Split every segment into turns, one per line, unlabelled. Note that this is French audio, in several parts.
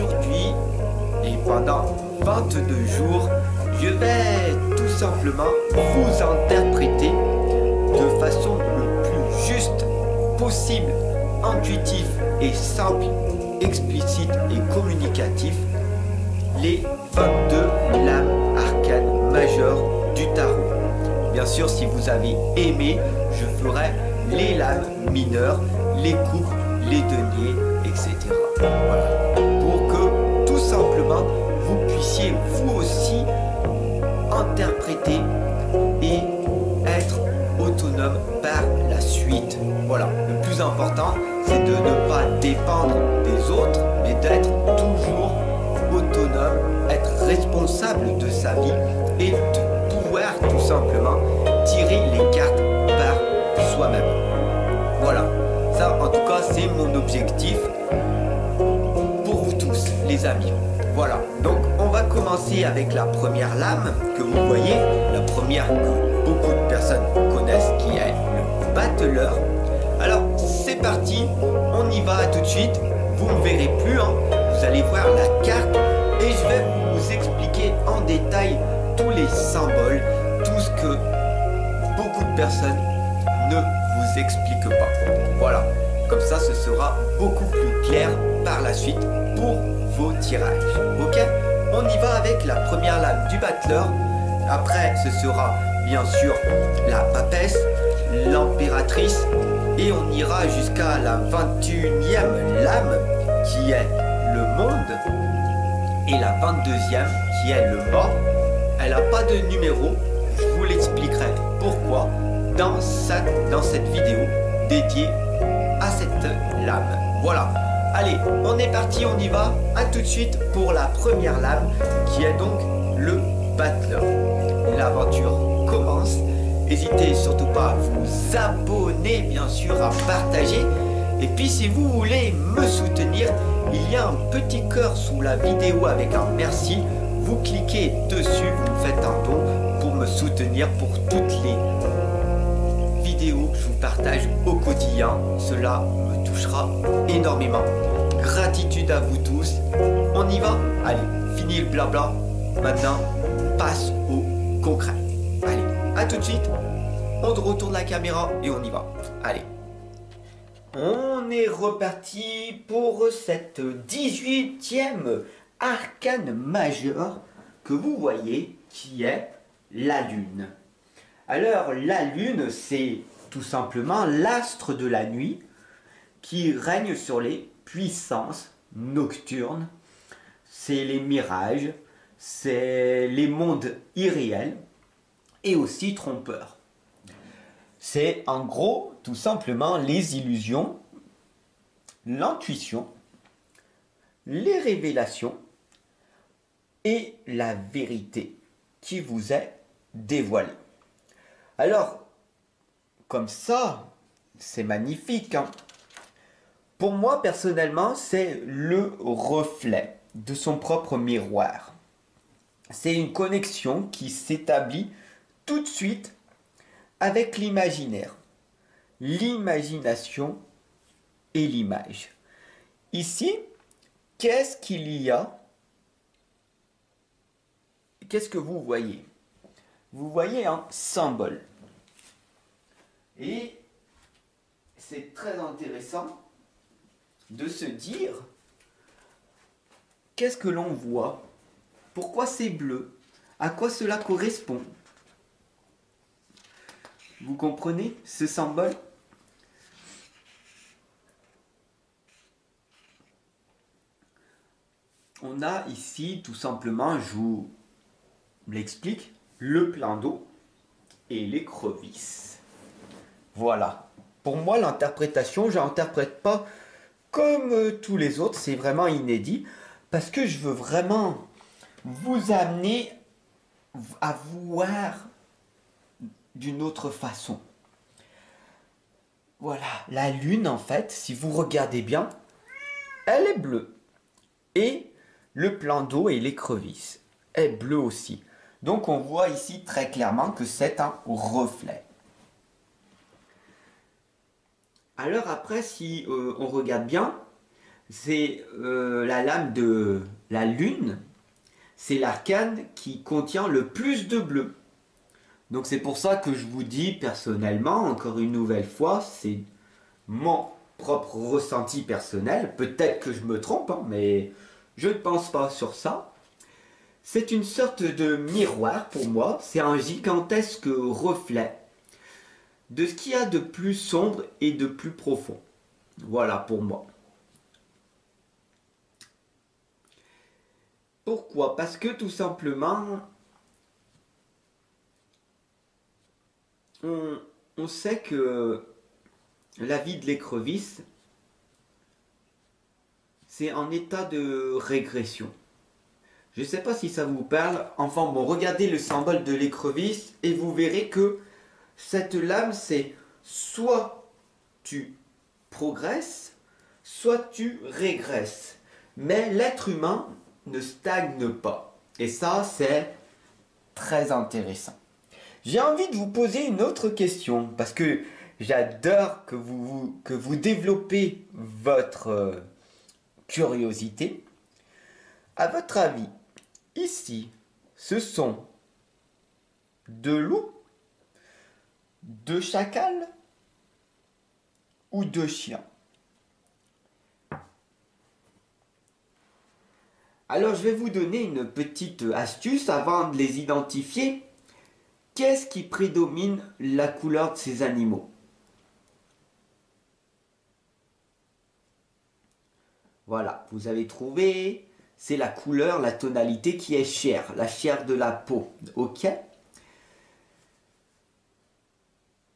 aujourd'hui et pendant 22 jours, je vais tout simplement vous interpréter de façon le plus juste possible, intuitif et simple, explicite et communicatif les 22 lames arcanes majeures du tarot. Bien sûr, si vous avez aimé, je ferai les lames mineures, les coupes, les deniers, etc. Voilà. Pour que tout simplement vous puissiez vous aussi interpréter et être autonome par la suite. Voilà. Le plus important, c'est de ne pas dépendre des autres, mais d'être toujours autonome, être responsable de sa vie et de pouvoir tout simplement tirer les cartes par soi-même. Voilà, ça en tout cas c'est mon objectif pour vous tous les amis. Voilà, donc on va commencer avec la première lame que vous voyez, la première que beaucoup de personnes connaissent qui est le battleur. Alors c'est parti, on y va tout de suite, vous ne verrez plus, hein. Vous allez voir la carte et je vais vous expliquer en détail tous les symboles, tout ce que beaucoup de personnes ne vous expliquent pas. Voilà, comme ça ce sera beaucoup plus clair par la suite pour vos tirages. Ok, on y va avec la première lame du battleur. Après ce sera bien sûr la papesse, l'impératrice et on ira jusqu'à la 21e lame qui est le monde et la 22e qui est le mort. Elle n'a pas de numéro, je vous l'expliquerai pourquoi dans cette vidéo dédiée à cette lame. Voilà, allez, on est parti, on y va. À tout de suite pour la première lame qui est donc le battleur. L'aventure commence. N'hésitez surtout pas à vous abonner, bien sûr, à partager. Et puis si vous voulez me soutenir, il y a un petit cœur sous la vidéo avec un merci. Vous cliquez dessus, vous me faites un don pour me soutenir pour toutes les vidéos que je vous partage au quotidien. Cela me touchera énormément. Gratitude à vous tous. On y va? Allez, fini le blabla. Maintenant, on passe au concret. Allez, à tout de suite. On retourne la caméra et on y va. Allez. On est reparti pour cette 18e arcane majeure que vous voyez qui est la lune. Alors la lune, c'est tout simplement l'astre de la nuit qui règne sur les puissances nocturnes. C'est les mirages, c'est les mondes irréels et aussi trompeurs. C'est en gros tout simplement les illusions, l'intuition, les révélations et la vérité qui vous est dévoilée. Alors, comme ça, c'est magnifique, hein. Pour moi, personnellement, c'est le reflet de son propre miroir. C'est une connexion qui s'établit tout de suite avec l'imaginaire, l'imagination et l'image. Ici, qu'est-ce qu'il y a? Qu'est-ce que vous voyez? Vous voyez un symbole. Et c'est très intéressant de se dire qu'est-ce que l'on voit? Pourquoi c'est bleu? À quoi cela correspond? Vous comprenez ce symbole? On a ici tout simplement, je vous l'explique, le plein d'eau et l'écrevisse. Voilà. Pour moi, l'interprétation, je n'interprète pas comme tous les autres, c'est vraiment inédit, parce que je veux vraiment vous amener à voir d'une autre façon. Voilà, la lune en fait, si vous regardez bien, elle est bleue. Et le plan d'eau et l'écrevisse est bleu aussi. Donc on voit ici très clairement que c'est un reflet. Alors après, si on regarde bien, C'est la lame de la lune. C'est l'arcane qui contient le plus de bleu. Donc c'est pour ça que je vous dis personnellement, encore une nouvelle fois, c'est mon propre ressenti personnel. Peut-être que je me trompe, hein, mais je ne pense pas sur ça. C'est une sorte de miroir pour moi. C'est un gigantesque reflet de ce qu'il y a de plus sombre et de plus profond. Voilà pour moi. Pourquoi? Parce que tout simplement, on sait que la vie de l'écrevisse, c'est en état de régression. Je ne sais pas si ça vous parle. Enfin bon, regardez le symbole de l'écrevisse et vous verrez que cette lame, c'est soit tu progresses, soit tu régresses. Mais l'être humain ne stagne pas. Et ça, c'est très intéressant. J'ai envie de vous poser une autre question, parce que j'adore que vous développez votre curiosité. À votre avis, ici, ce sont deux loups, deux chacals ou deux chiens? Alors je vais vous donner une petite astuce avant de les identifier. Qu'est-ce qui prédomine la couleur de ces animaux? Voilà, vous avez trouvé, c'est la couleur, la tonalité qui est chair, la chair de la peau, ok?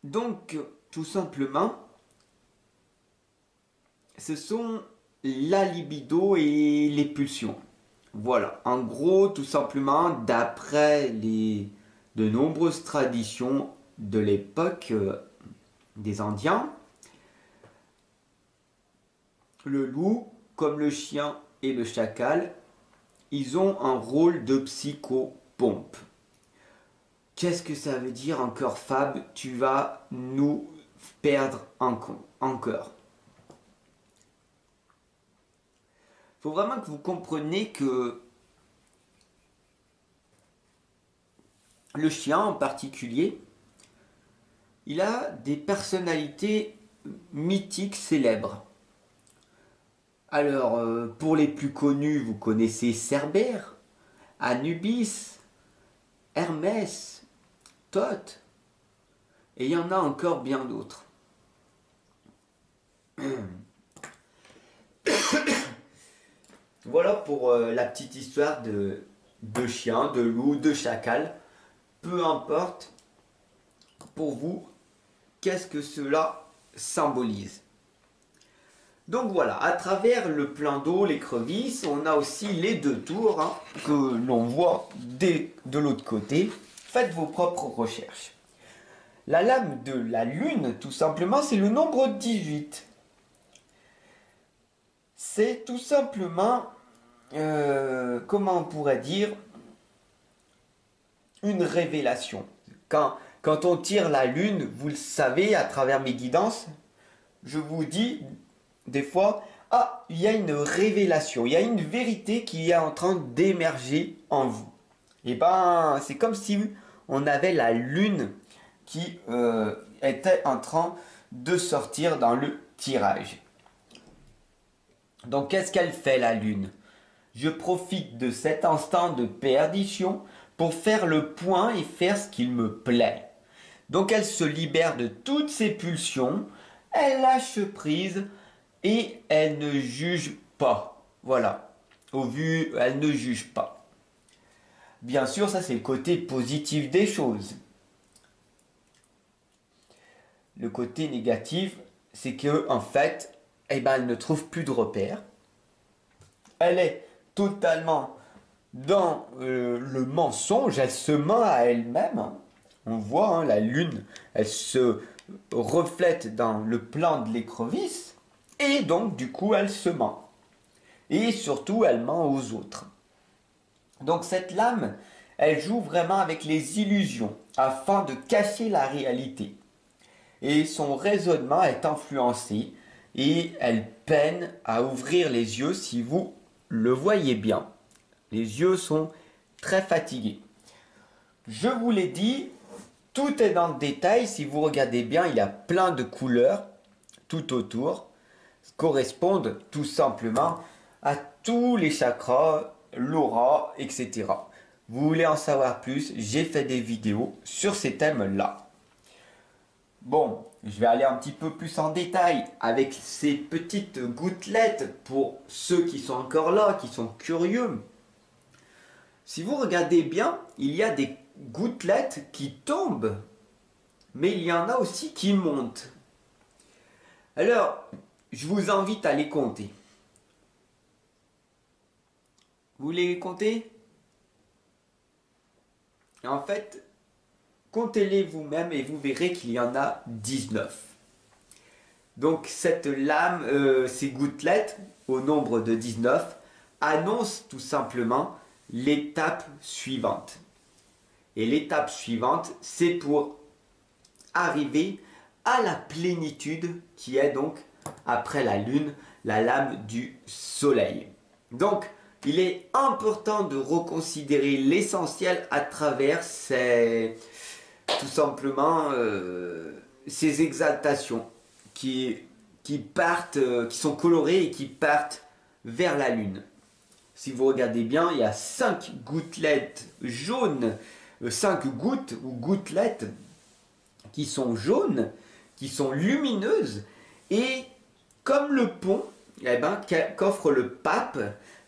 Donc, tout simplement, ce sont la libido et les pulsions. Voilà, en gros, tout simplement, d'après de nombreuses traditions de l'époque des Indiens, le loup, comme le chien et le chacal, ils ont un rôle de psychopompe. Qu'est-ce que ça veut dire encore, Fab? Tu vas nous perdre encore. Faut vraiment que vous compreniez que le chien en particulier, il a des personnalités mythiques célèbres. Alors, pour les plus connus, vous connaissez Cerbère, Anubis, Hermès, Thoth, et il y en a encore bien d'autres. Voilà pour la petite histoire de chien, de loup, de chacal. Peu importe pour vous, qu'est-ce que cela symbolise. Donc voilà, à travers le plan d'eau, l'écrevisse, on a aussi les deux tours hein, que l'on voit de l'autre côté. Faites vos propres recherches. La lame de la lune, tout simplement, c'est le nombre 18. C'est tout simplement, comment on pourrait dire, une révélation. Quand on tire la lune, vous le savez, à travers mes guidances, je vous dis des fois, ah, il y a une révélation, il y a une vérité qui est en train d'émerger en vous. Et ben, c'est comme si on avait la lune qui était en train de sortir dans le tirage. Donc, qu'est-ce qu'elle fait, la lune? Je profite de cet instant de perdition pour faire le point et faire ce qu'il me plaît. Donc, elle se libère de toutes ses pulsions, elle lâche prise et elle ne juge pas. Voilà. Au vu, elle ne juge pas. Bien sûr, ça c'est le côté positif des choses. Le côté négatif, c'est que en fait, eh ben, elle ne trouve plus de repères. Elle est totalement dans le mensonge. Elle se ment à elle-même. Hein. On voit hein, la lune, elle se reflète dans le plan de l'écrevisse. Et donc, du coup, elle se ment. Et surtout, elle ment aux autres. Donc, cette lame, elle joue vraiment avec les illusions afin de cacher la réalité. Et son raisonnement est influencé et elle peine à ouvrir les yeux si vous le voyez bien. Les yeux sont très fatigués. Je vous l'ai dit, tout est dans le détail. Si vous regardez bien, il y a plein de couleurs tout autour, correspondent tout simplement à tous les chakras, l'aura, etc. Vous voulez en savoir plus? J'ai fait des vidéos sur ces thèmes-là. Bon, je vais aller un petit peu plus en détail avec ces petites gouttelettes pour ceux qui sont encore là, qui sont curieux. Si vous regardez bien, il y a des gouttelettes qui tombent, mais il y en a aussi qui montent. Alors, je vous invite à les compter. Vous les comptez? En fait, comptez-les vous-même et vous verrez qu'il y en a 19. Donc cette lame, ces gouttelettes, au nombre de 19, annoncent tout simplement l'étape suivante. Et l'étape suivante, c'est pour arriver à la plénitude qui est donc, après la lune, la lame du soleil. Donc, il est important de reconsidérer l'essentiel à travers tout simplement ces exaltations qui partent, qui sont colorées et qui partent vers la lune. Si vous regardez bien, il y a 5 gouttelettes jaunes, 5 gouttes ou gouttelettes qui sont jaunes, qui sont lumineuses, et comme le pont qu'offre le pape,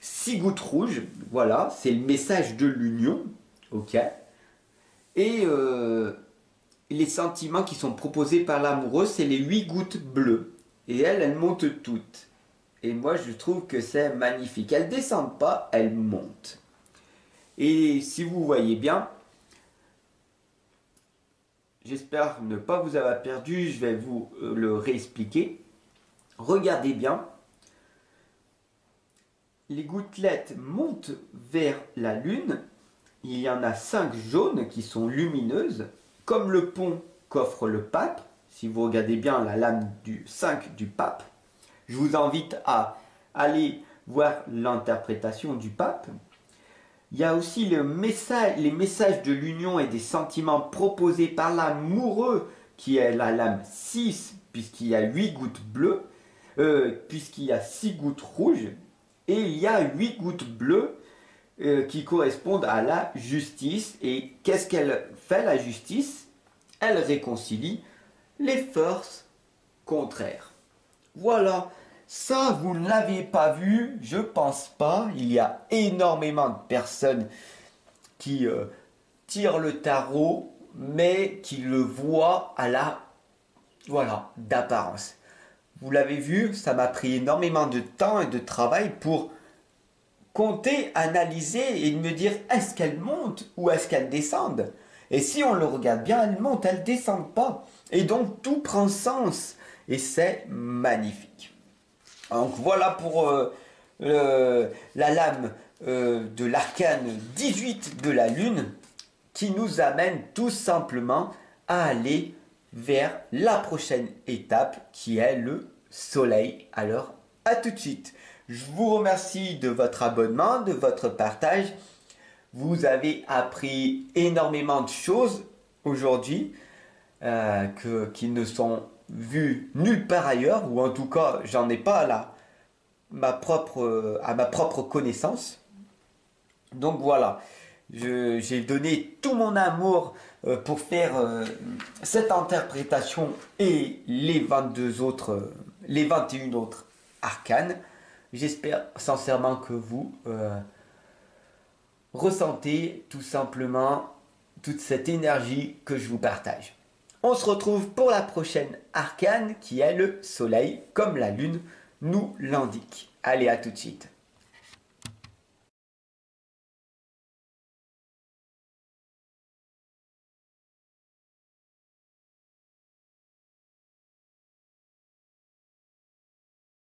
6 gouttes rouges, voilà, c'est le message de l'union, ok. Et les sentiments qui sont proposés par l'amoureux, c'est les 8 gouttes bleues, et elles montent toutes. Et moi, je trouve que c'est magnifique. Elles ne descendent pas, elles montent. Et si vous voyez bien, j'espère ne pas vous avoir perdu, je vais vous le réexpliquer. Regardez bien. Les gouttelettes montent vers la lune. Il y en a 5 jaunes qui sont lumineuses, comme le pont qu'offre le pape. Si vous regardez bien la lame du 5 du pape, je vous invite à aller voir l'interprétation du pape. Il y a aussi les messages de l'union et des sentiments proposés par l'amoureux, qui est la lame 6, puisqu'il y a 8 gouttes bleues, puisqu'il y a 6 gouttes rouges, et il y a 8 gouttes bleues qui correspondent à la justice. Et qu'est-ce qu'elle fait, la justice? Elle réconcilie les forces contraires. Voilà. Ça, vous ne l'avez pas vu, je pense pas. Il y a énormément de personnes qui tirent le tarot, mais qui le voient à la, voilà, d'apparence. Vous l'avez vu, ça m'a pris énormément de temps et de travail pour compter, analyser et me dire est-ce qu'elle monte ou est-ce qu'elle descend. Et si on le regarde bien, elle monte, elle ne descend pas. Et donc tout prend sens et c'est magnifique. Donc voilà pour la lame de l'arcane 18 de la lune qui nous amène tout simplement à aller vers la prochaine étape qui est le soleil. Alors à tout de suite. Je vous remercie de votre abonnement, de votre partage. Vous avez appris énormément de choses aujourd'hui qui ne sont vues nulle part ailleurs, ou en tout cas j'en ai pas à ma propre connaissance. Donc voilà, j'ai donné tout mon amour pour faire cette interprétation et les 21 autres arcanes. J'espère sincèrement que vous ressentez tout simplement toute cette énergie que je vous partage. On se retrouve pour la prochaine arcane qui est le soleil, comme la lune nous l'indique. Allez, à tout de suite.